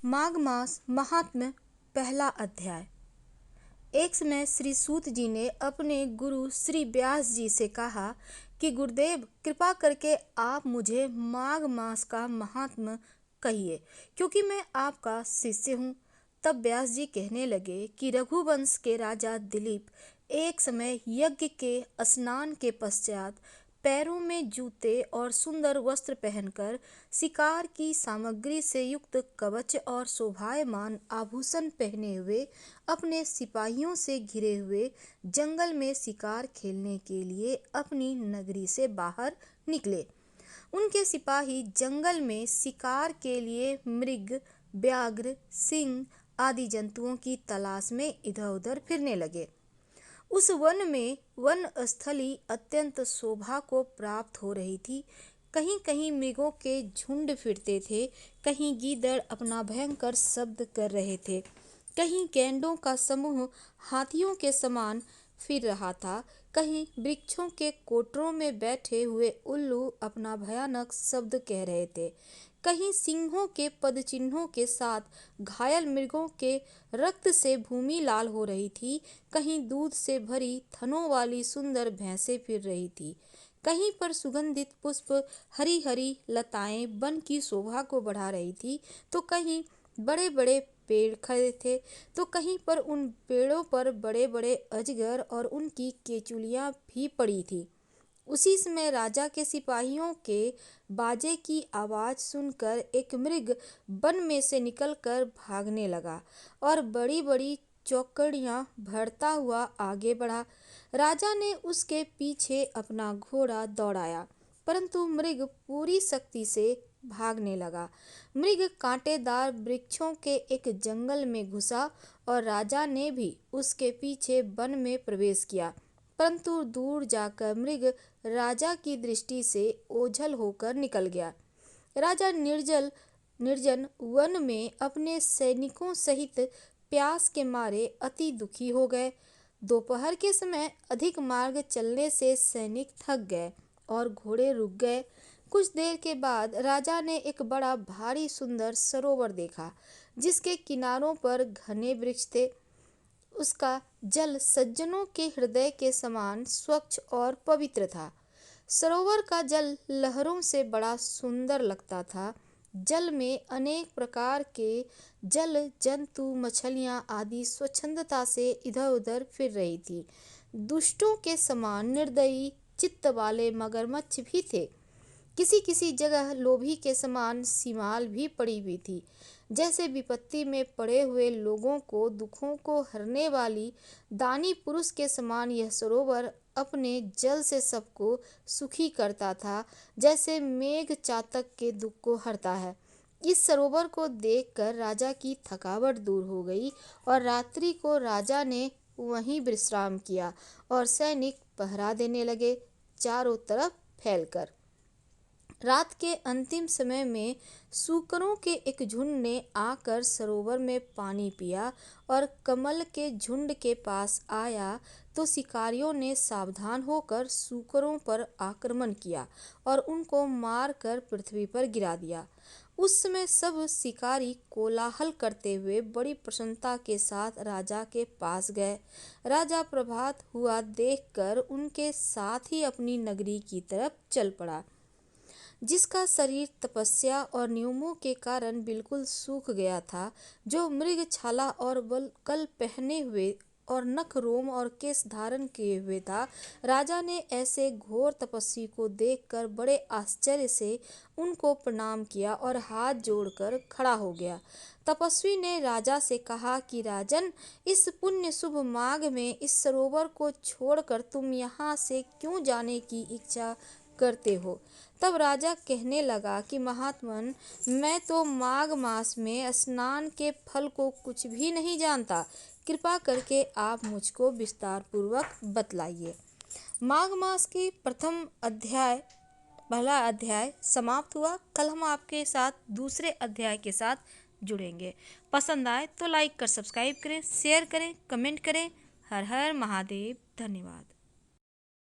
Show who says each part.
Speaker 1: माघ मास महात्म्य पहला अध्याय। एक समय श्री सूत जी ने अपने गुरु श्री व्यास जी से कहा कि गुरुदेव, कृपा करके आप मुझे माघ मास का महात्म्य कहिए, क्योंकि मैं आपका शिष्य हूँ। तब व्यास जी कहने लगे कि रघुवंश के राजा दिलीप एक समय यज्ञ के स्नान के पश्चात पैरों में जूते और सुंदर वस्त्र पहनकर शिकार की सामग्री से युक्त कवच और शोभायमान आभूषण पहने हुए अपने सिपाहियों से घिरे हुए जंगल में शिकार खेलने के लिए अपनी नगरी से बाहर निकले। उनके सिपाही जंगल में शिकार के लिए मृग, व्याघ्र, सिंह आदि जंतुओं की तलाश में इधर उधर फिरने लगे। उस वन में वन स्थली अत्यंत शोभा को प्राप्त हो रही थी। कहीं कहीं मृगों के झुंड फिरते थे, कहीं गीदड़ अपना भयंकर शब्द कर रहे थे, कहीं गैंडों का समूह हाथियों के समान फिर रहा था, कहीं वृक्षों के कोटरों में बैठे हुए उल्लू अपना भयानक शब्द कह रहे थे, कहीं सिंहों के पदचिन्हों के साथ घायल मृगों के रक्त से भूमि लाल हो रही थी, कहीं दूध से भरी थनों वाली सुंदर भैंसें फिर रही थी, कहीं पर सुगंधित पुष्प हरी हरी लताएं वन की शोभा को बढ़ा रही थी, तो कहीं बड़े बड़े पेड़ खड़े थे, तो कहीं पर उन पेड़ों पर बड़े बड़े अजगर और उनकी केचुलियां भी पड़ी थी। उसी समय राजा के सिपाहियों के बाजे की आवाज सुनकर एक मृग वन में से निकलकर भागने लगा और बड़ी बड़ी चौकड़ियां भरता हुआ आगे बढ़ा। राजा ने उसके पीछे अपना घोड़ा दौड़ाया, परंतु मृग पूरी शक्ति से भागने लगा। मृग कांटेदार वृक्षों के एक जंगल में घुसा और राजा ने भी उसके पीछे वन में प्रवेश किया, परंतु दूर जाकर मृग राजा की दृष्टि से ओझल होकर निकल गया। राजा निर्जन वन में अपने सैनिकों सहित प्यास के मारे अति दुखी हो गए। दोपहर के समय अधिक मार्ग चलने से सैनिक थक गए और घोड़े रुक गए। कुछ देर के बाद राजा ने एक बड़ा भारी सुंदर सरोवर देखा, जिसके किनारों पर घने वृक्ष थे। उसका जल सज्जनों के हृदय के समान स्वच्छ और पवित्र था। सरोवर का जल लहरों से बड़ा सुंदर लगता था। जल में अनेक प्रकार के जल जंतु, मछलियां आदि स्वच्छंदता से इधर उधर फिर रही थी। दुष्टों के समान निर्दयी चित्त वाले मगरमच्छ भी थे। किसी किसी जगह लोभी के समान सीमाल भी पड़ी हुई थी। जैसे विपत्ति में पड़े हुए लोगों को दुखों को हरने वाली दानी पुरुष के समान यह सरोवर अपने जल से सबको सुखी करता था, जैसे मेघ चातक के दुख को हरता है। इस सरोवर को देखकर राजा की थकावट दूर हो गई और रात्रि को राजा ने वहीं विश्राम किया और सैनिक पहरा देने लगे, चारों तरफ फैलकर। रात के अंतिम समय में सूकरों के एक झुंड ने आकर सरोवर में पानी पिया और कमल के झुंड के पास आया तो शिकारियों ने सावधान होकर सूकरों पर आक्रमण किया और उनको मारकर पृथ्वी पर गिरा दिया। उस समय सब शिकारी कोलाहल करते हुए बड़ी प्रसन्नता के साथ राजा के पास गए। राजा प्रभात हुआ देखकर उनके साथ ही अपनी नगरी की तरफ चल पड़ा, जिसका शरीर तपस्या और नियमों के कारण बिल्कुल सूख गया था, जो मृग छाला और वल्कल पहने हुए और नख, रोम और केश धारण किए हुए था। राजा ने ऐसे घोर तपस्वी को देखकर बड़े आश्चर्य से उनको प्रणाम किया और हाथ जोड़कर खड़ा हो गया। तपस्वी ने राजा से कहा कि राजन, इस पुण्य शुभ माघ में इस सरोवर को छोड़कर तुम यहाँ से क्यों जाने की इच्छा करते हो? तब राजा कहने लगा कि महात्मन, मैं तो माघ मास में स्नान के फल को कुछ भी नहीं जानता। कृपा करके आप मुझको विस्तार पूर्वक बतलाइए। माघ मास की पहला अध्याय समाप्त हुआ। कल हम आपके साथ दूसरे अध्याय के साथ जुड़ेंगे। पसंद आए तो लाइक कर सब्सक्राइब करें, शेयर करें, कमेंट करें। हर हर महादेव। धन्यवाद।